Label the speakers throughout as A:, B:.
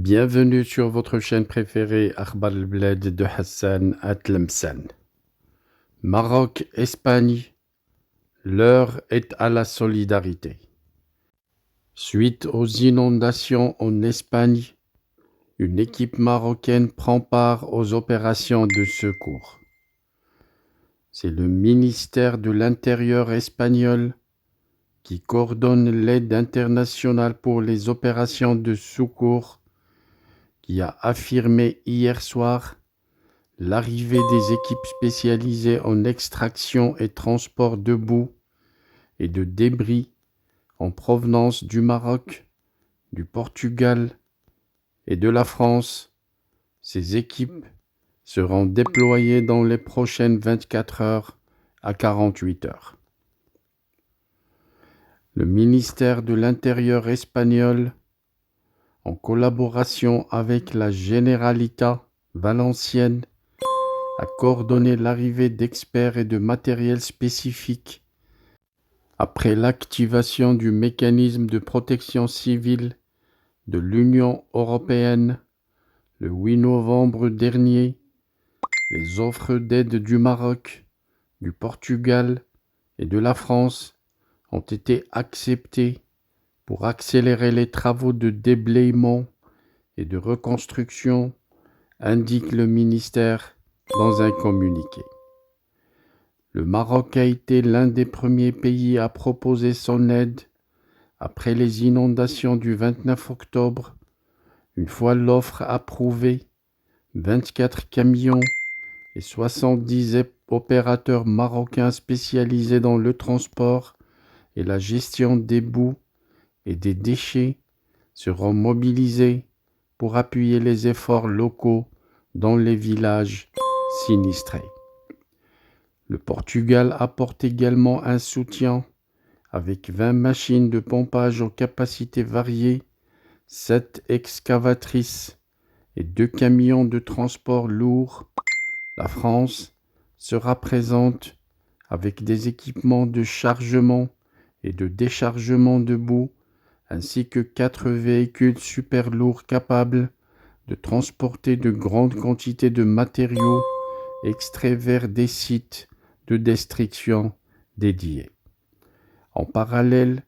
A: Bienvenue sur votre chaîne préférée Akhbar al-Bled de Hassan Atlemsan. Maroc, Espagne, l'heure est à la solidarité. Suite aux inondations en Espagne, une équipe marocaine prend part aux opérations de secours. C'est le ministère de l'Intérieur espagnol qui coordonne l'aide internationale pour les opérations de secours qui a affirmé hier soir l'arrivée des équipes spécialisées en extraction et transport de boue et de débris en provenance du Maroc, du Portugal et de la France. Ces équipes seront déployées dans les prochaines 24 heures à 48 heures. Le ministère de l'Intérieur espagnol, en collaboration avec la Generalitat valencienne, a coordonné l'arrivée d'experts et de matériel spécifique après l'activation du mécanisme de protection civile de l'Union européenne le 8 novembre dernier. Les offres d'aide du Maroc, du Portugal et de la France ont été acceptées pour accélérer les travaux de déblayement et de reconstruction, indique le ministère dans un communiqué. Le Maroc a été l'un des premiers pays à proposer son aide après les inondations du 29 octobre. Une fois l'offre approuvée, 24 camions et 70 opérateurs marocains spécialisés dans le transport et la gestion des boues et des déchets seront mobilisés pour appuyer les efforts locaux dans les villages sinistrés. Le Portugal apporte également un soutien avec 20 machines de pompage aux capacités variées, 7 excavatrices et 2 camions de transport lourd. La France sera présente avec des équipements de chargement et de déchargement de boue, ainsi que 4 véhicules super lourds capables de transporter de grandes quantités de matériaux extraits vers des sites de destruction dédiés. En parallèle,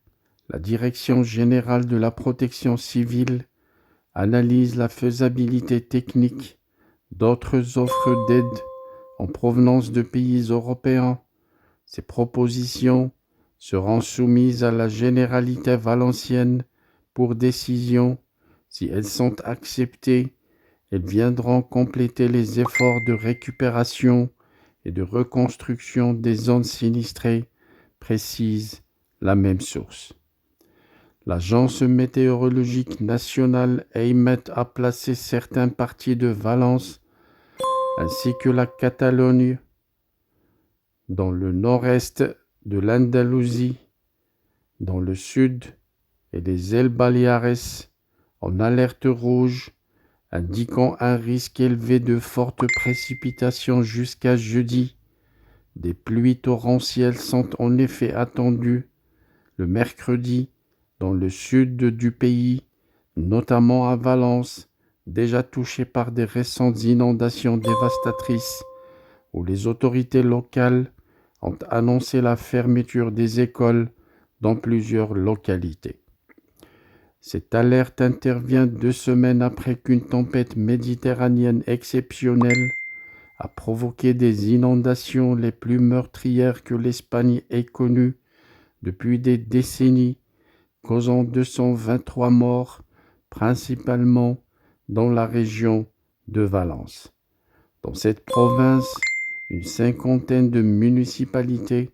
A: la Direction générale de la protection civile analyse la faisabilité technique d'autres offres d'aide en provenance de pays européens. Ces propositions seront soumises à la Généralité valencienne pour décision. Si elles sont acceptées, elles viendront compléter les efforts de récupération et de reconstruction des zones sinistrées, précise la même source. L'Agence météorologique nationale AEMET a placé certaines parties de Valence ainsi que la Catalogne dans le nord-est de l'Andalousie, dans le sud et les îles Baleares en alerte rouge, indiquant un risque élevé de fortes précipitations jusqu'à jeudi. Des pluies torrentielles sont en effet attendues le mercredi dans le sud du pays, notamment à Valence, déjà touché par des récentes inondations dévastatrices, où les autorités locales ont annoncé la fermeture des écoles dans plusieurs localités. Cette alerte intervient 2 semaines après qu'une tempête méditerranéenne exceptionnelle a provoqué des inondations les plus meurtrières que l'Espagne ait connues depuis des décennies, causant 223 morts, principalement dans la région de Valence. Dans cette province, une cinquantaine de municipalités,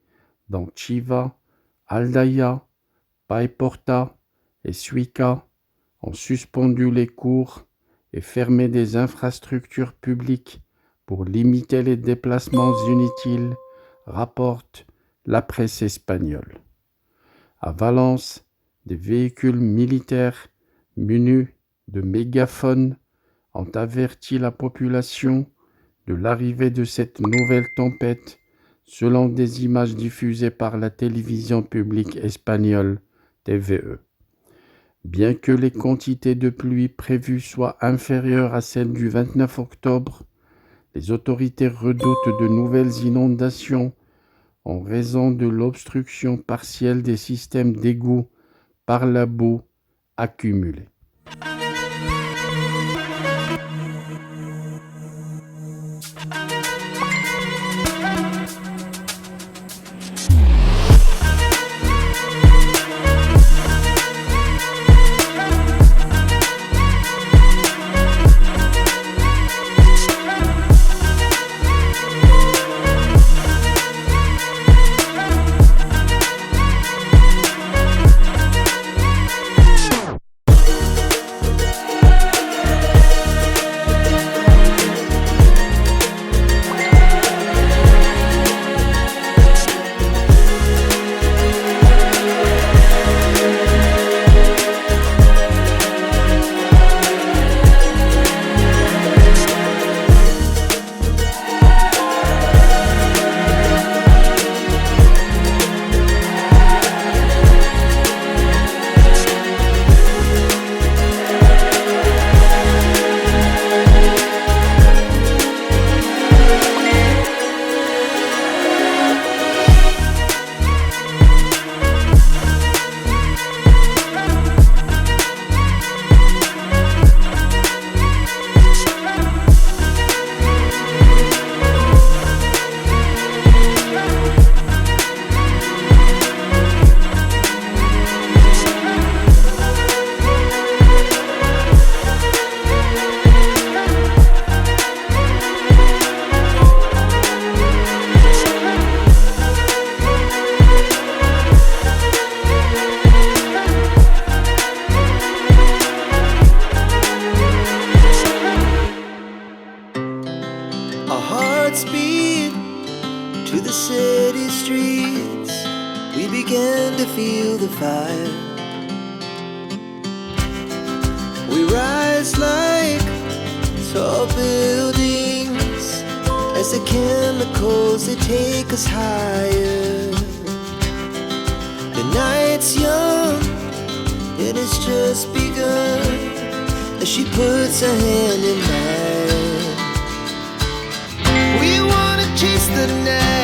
A: dont Chiva, Aldaya, Paiporta et Suica, ont suspendu les cours et fermé des infrastructures publiques pour limiter les déplacements inutiles, rapporte la presse espagnole. À Valence, des véhicules militaires munis de mégaphones ont averti la population de l'arrivée de cette nouvelle tempête, selon des images diffusées par la télévision publique espagnole TVE. Bien que les quantités de pluie prévues soient inférieures à celles du 29 octobre, les autorités redoutent de nouvelles inondations en raison de l'obstruction partielle des systèmes d'égouts par la boue accumulée.
B: Our hearts beat to the city streets. We began to feel the fire. We rise like tall buildings as the chemicals, they take us higher. The night's young, it has just begun as she puts her hand in mine. We wanna chase the night.